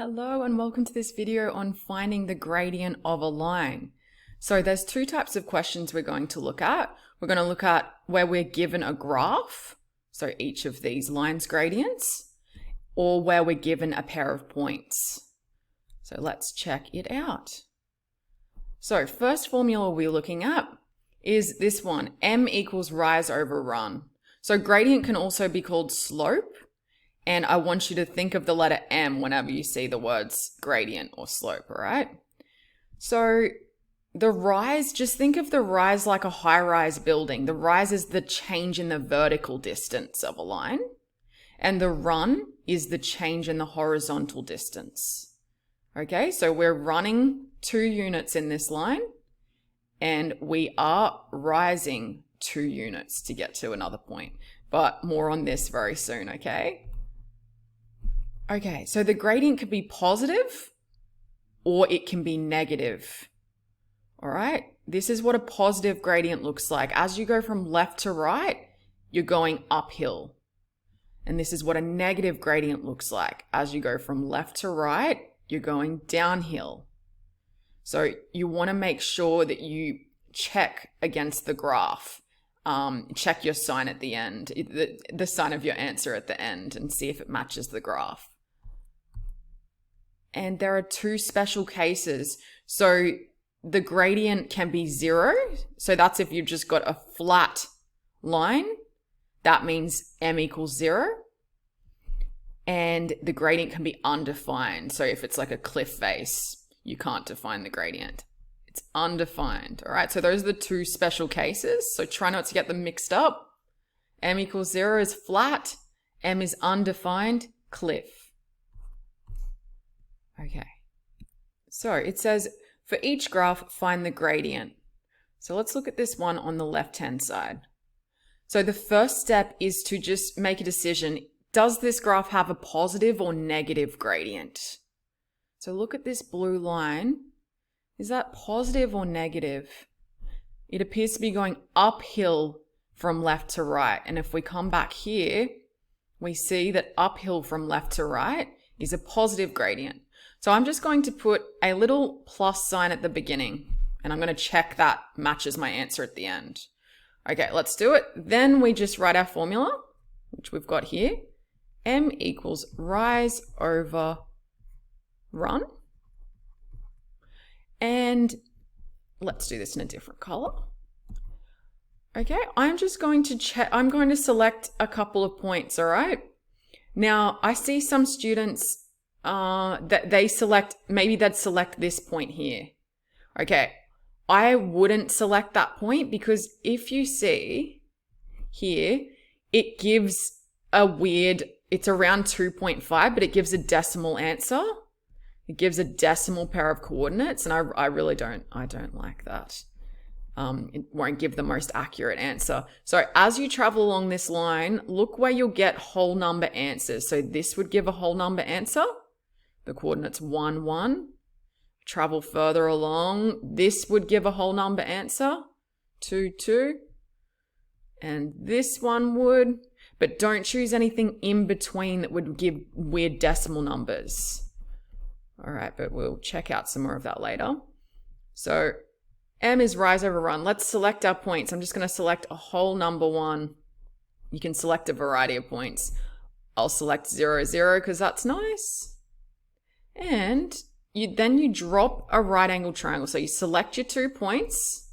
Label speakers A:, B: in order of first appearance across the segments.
A: Hello and welcome to this video on finding the gradient of a line. So there's two types of questions we're going to look at. We're going to look at where we're given a graph, so each of these lines gradients, or where we're given a pair of points. So let's check it out. So first formula we're looking at is this one, m equals rise over run. So gradient can also be called slope. And I want you to think of the letter M whenever you see the words gradient or slope, all right? So the rise, just think of the rise like a high-rise building. The rise is the change in the vertical distance of a line. And the run is the change in the horizontal distance. Okay, so we're running 2 units in this line. And we are rising 2 units to get to another point. But more on this very soon, okay? Okay, so the gradient could be positive or it can be negative. All right, this is what a positive gradient looks like. As you go from left to right, you're going uphill. And this is what a negative gradient looks like. As you go from left to right, you're going downhill. So you want to make sure that you check against the graph. Check your sign at the end, the sign of your answer at the end, and see if it matches the graph. And there are 2 special cases. So the gradient can be 0. So that's if you've just got a flat line. That means m equals 0. And the gradient can be undefined. So if it's like a cliff face, you can't define the gradient. It's undefined. All right. So those are the 2 special cases. So try not to get them mixed up. M equals 0 is flat. M is undefined, cliff. Okay, so it says for each graph, find the gradient. So let's look at this one on the left-hand side. So the first step is to just make a decision. Does this graph have a positive or negative gradient? So look at this blue line. Is that positive or negative? It appears to be going uphill from left to right. And if we come back here, we see that uphill from left to right is a positive gradient. So I'm just going to put a little plus sign at the beginning, and I'm going to check that matches my answer at the end. Okay, let's do it. Then we just write our formula, which we've got here. M equals rise over run. And let's do this in a different color. Okay, I'm just going to check. I'm going to select a couple of points, all right? Now, I see some students that they select, maybe they'd select this point here. Okay, I wouldn't select that point because if you see here, it gives a weird, it's around 2.5, but it gives a decimal answer. It gives a decimal pair of coordinates, and I really don't like that. It won't give the most accurate answer. So as you travel along this line, look where you'll get whole number answers. So this would give a whole number answer. The coordinates 1, 1. Travel further along. This would give a whole number answer. 2, 2. And this one would. But don't choose anything in between that would give weird decimal numbers. All right, but we'll check out some more of that later. So M is rise over run. Let's select our points. I'm just going to select a whole number 1. You can select a variety of points. I'll select 0, 0 because that's nice. And then you drop a right angle triangle. So you select your 2 points,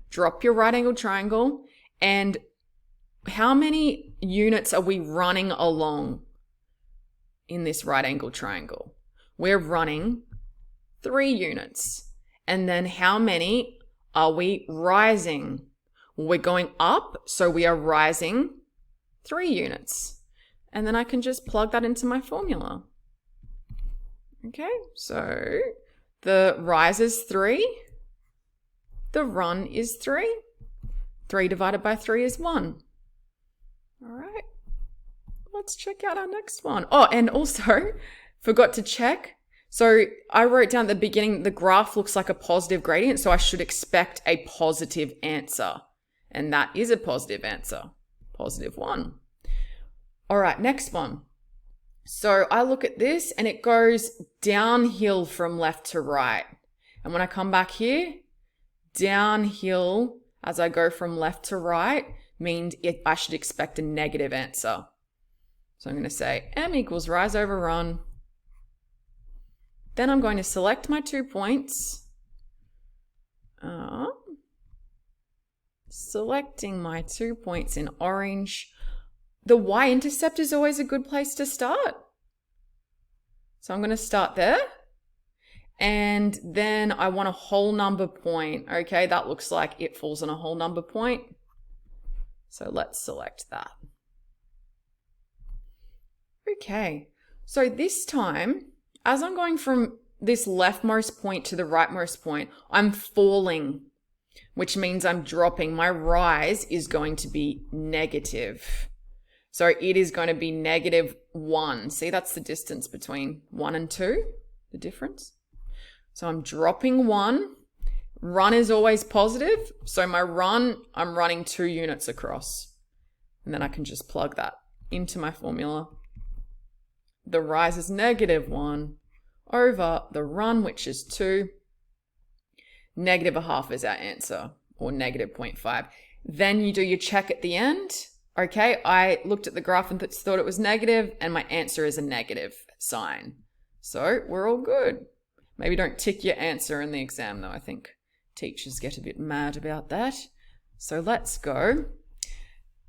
A: drop your right angle triangle, and how many units are we running along in this right angle triangle? We're running 3 units. And then how many are we rising? We're going up, so we are rising 3 units. And then I can just plug that into my formula. Okay, so the rise is 3. The run is 3. 3 divided by 3 is 1. All right, let's check out our next one. Oh, and also forgot to check. So I wrote down at the beginning, the graph looks like a positive gradient, so I should expect a positive answer. And that is a positive answer, positive 1. All right, next one. So I look at this and it goes downhill from left to right. And when I come back here, downhill as I go from left to right means I should expect a negative answer. So I'm going to say m equals rise over run. Then I'm going to select my 2 points. Selecting my 2 points in orange. The y-intercept is always a good place to start. So I'm going to start there. And then I want a whole number point. Okay, that looks like it falls on a whole number point. So let's select that. Okay, so this time, as I'm going from this leftmost point to the rightmost point, I'm falling, which means I'm dropping. My rise is going to be negative. So it is going to be -1. See, that's the distance between 1 and 2, the difference. So I'm dropping 1. Run is always positive. So my run, I'm running 2 units across. And then I can just plug that into my formula. The rise is -1 over the run, which is 2. -0.5 is our answer, or -0.5. Then you do your check at the end. Okay, I looked at the graph and thought it was negative, and my answer is a negative sign. So we're all good. Maybe don't tick your answer in the exam though. I think teachers get a bit mad about that. So let's go.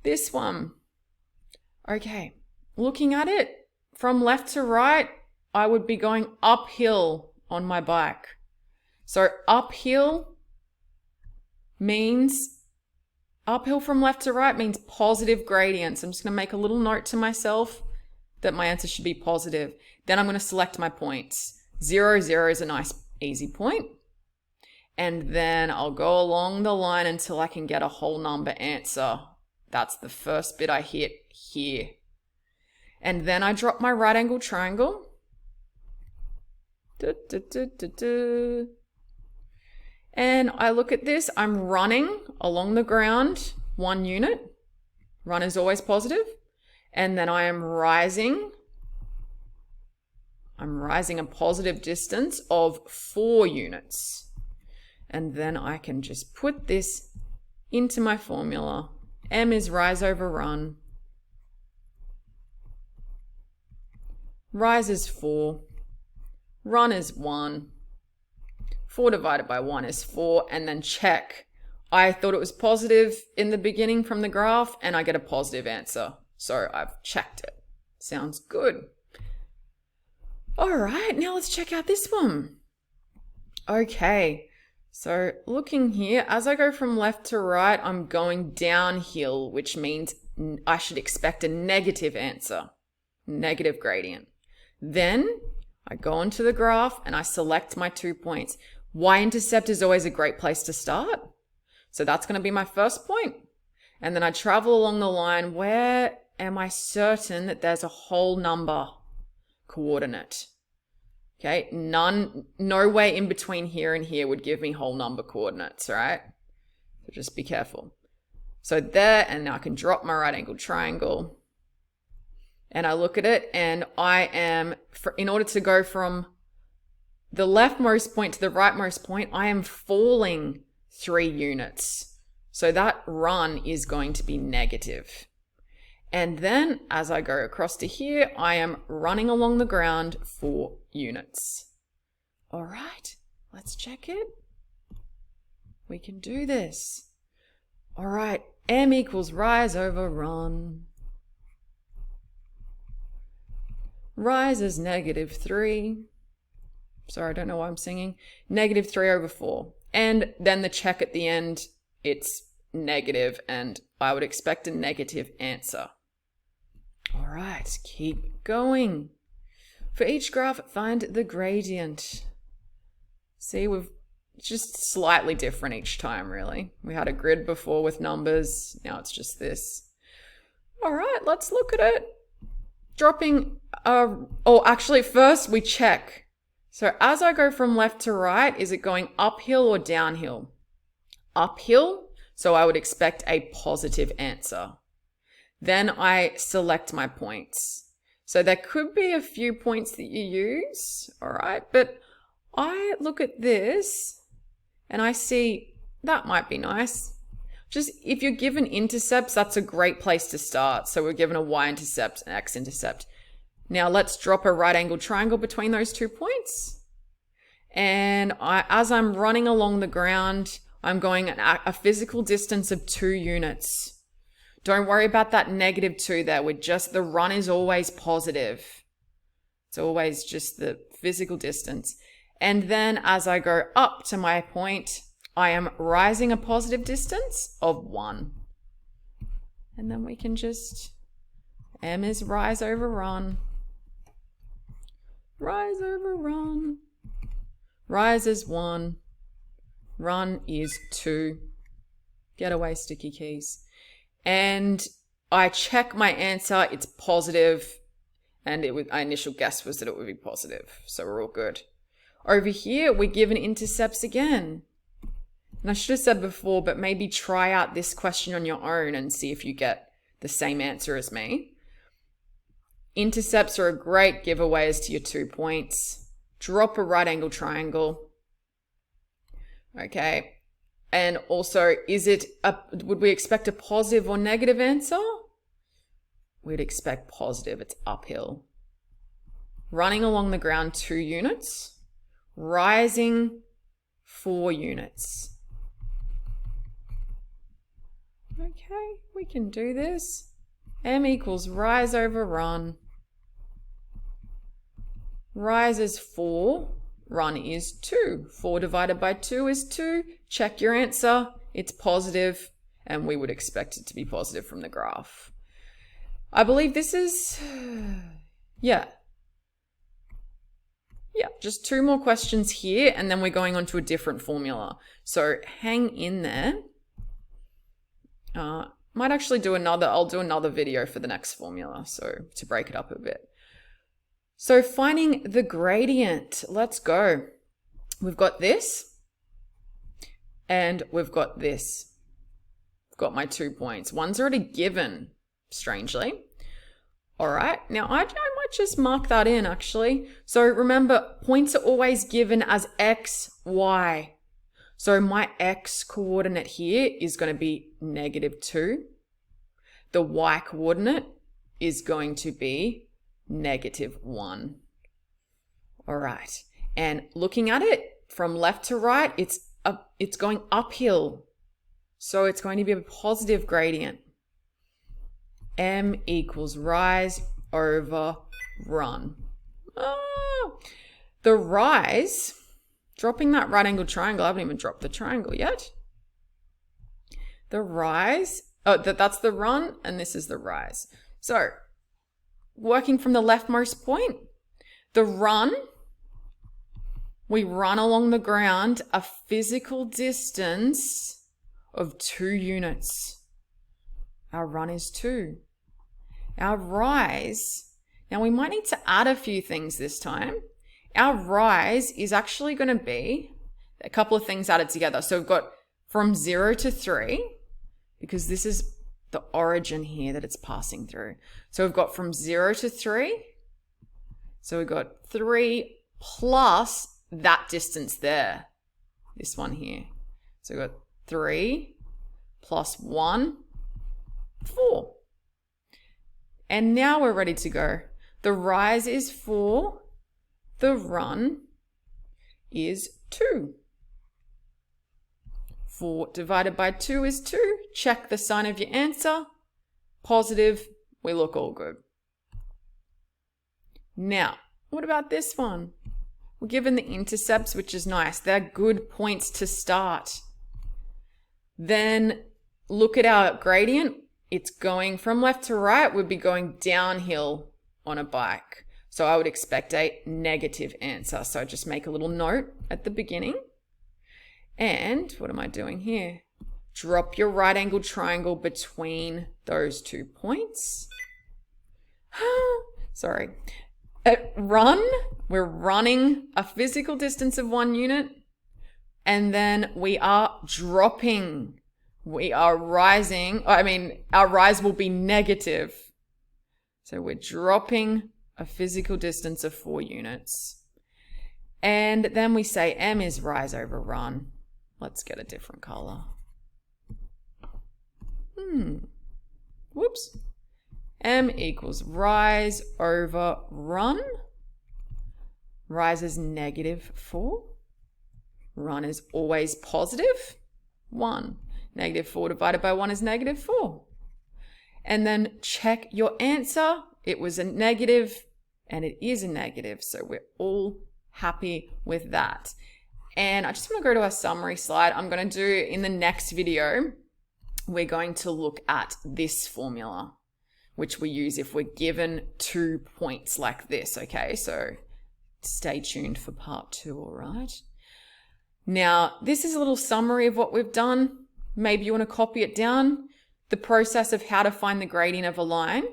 A: This one. Okay, looking at it from left to right, I would be going uphill on my bike. So uphill from left to right means positive gradients. I'm just going to make a little note to myself that my answer should be positive. Then I'm going to select my points. 0, 0 is a nice easy point. And then I'll go along the line until I can get a whole number answer. That's the first bit I hit here. And then I drop my right angle triangle. And I look at this, I'm running along the ground 1 unit. Run is always positive. And then I am rising. I'm rising a positive distance of 4 units. And then I can just put this into my formula. M is rise over run. Rise is 4. Run is 1. 4 divided by 1 is 4, and then check. I thought it was positive in the beginning from the graph, and I get a positive answer. So I've checked it. Sounds good. All right, now let's check out this one. Okay, so looking here, as I go from left to right, I'm going downhill, which means I should expect a negative answer, negative gradient. Then I go into the graph and I select my 2 points. Y-intercept is always a great place to start. So that's going to be my first point. And then I travel along the line. Where am I certain that there's a whole number coordinate? Okay, no way in between here and here would give me whole number coordinates, right? So just be careful. So there, and now I can drop my right angle triangle. And I look at it, and I am, in order to go from the leftmost point to the rightmost point, I am falling 3 units. So that run is going to be negative. And then as I go across to here, I am running along the ground 4 units. All right, let's check it. We can do this. All right, M equals rise over run. Rise is -3. Sorry, I don't know why I'm singing. -3 over 4. And then the check at the end, it's negative, and I would expect a negative answer. All right, keep going. For each graph, find the gradient. See, we've just slightly different each time, really. We had a grid before with numbers. Now it's just this. All right, let's look at it. Actually, first we check. So as I go from left to right, is it going uphill or downhill? Uphill, so I would expect a positive answer. Then I select my points. So there could be a few points that you use, all right? But I look at this and I see that might be nice. Just if you're given intercepts, that's a great place to start. So we're given a y-intercept and x-intercept. Now let's drop a right angle triangle between those 2 points. And as I'm running along the ground, I'm going a physical distance of 2 units. Don't worry about that -2 there. The run is always positive. It's always just the physical distance. And then as I go up to my point, I am rising a positive distance of 1. And then we can just, M is rise over run. Rise over run. Rise is 1. Run is 2. Get away, sticky keys. And I check my answer. It's positive. And my initial guess was that it would be positive. So we're all good. Over here, we're given intercepts again. And I should have said before, but maybe try out this question on your own and see if you get the same answer as me. Intercepts are a great giveaways to your 2 points. Drop a right angle triangle. Okay. And also, would we expect a positive or negative answer? We'd expect positive. It's uphill. Running along the ground 2 units. Rising 4 units. Okay, we can do this. M equals rise over run. Rise is 4. Run is 2. 4 divided by 2 is 2. Check your answer. It's positive, and we would expect it to be positive from the graph. I believe this is, yeah, just 2 more questions here, and then we're going on to a different formula. So hang in there. Might actually I'll do another video for the next formula, so to break it up a bit. So finding the gradient, let's go. We've got this, and we've got this. I've got my 2 points. One's already given, strangely. All right, now I might just mark that in actually. So remember, points are always given as x, y. So my x coordinate here is going to be -2. The y coordinate is going to be -1. All right, and looking at it from left to right, it's going uphill. So it's going to be a positive gradient. M equals rise over run. The rise, dropping that right angle triangle, I haven't even dropped the triangle yet. The rise, that's the run, and this is the rise. So, working from the leftmost point, the run, we run along the ground a physical distance of 2 units. Our run is 2. Our rise, now we might need to add a few things this time. Our rise is actually going to be a couple of things added together. So we've got from 0 to 3, because this is the origin here that it's passing through. So we've got from 0 to 3. So we've got 3 plus that distance there, this one here. So we've got 3 plus 1, 4. And now we're ready to go. The rise is 4. The run is 2. 4 divided by 2 is 2. Check the sign of your answer. Positive. We look all good. Now, what about this one? We're given the intercepts, which is nice. They're good points to start. Then look at our gradient. It's going from left to right. We'd be going downhill on a bike. So I would expect a negative answer. So just make a little note at the beginning. And what am I doing here? Drop your right angle triangle between those 2 points. Sorry. Run, we're running a physical distance of 1 unit. And then we are dropping. We are rising. Our rise will be negative. So we're dropping a physical distance of 4 units. And then we say m is rise over run. Let's get a different color. Whoops. M equals rise over run. Rise is -4. Run is always positive 1. -4 divided by 1 is -4. And then check your answer. It was a negative and it is a negative. So we're all happy with that. And I just want to go to our summary slide. I'm going to do in the next video, we're going to look at this formula, which we use if we're given 2 points like this. Okay, so stay tuned for part 2, all right? Now, this is a little summary of what we've done. Maybe you want to copy it down. The process of how to find the gradient of a line.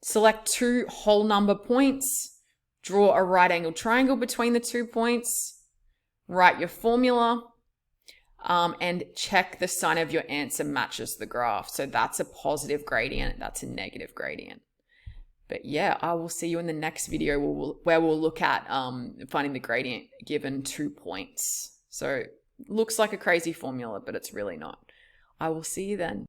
A: Select 2 whole number points. Draw a right angle triangle between the 2 points. Write your formula. And check the sign of your answer matches the graph. So that's a positive gradient. That's a negative gradient. But yeah, I will see you in the next video where we'll look at finding the gradient given 2 points. So looks like a crazy formula, but it's really not. I will see you then.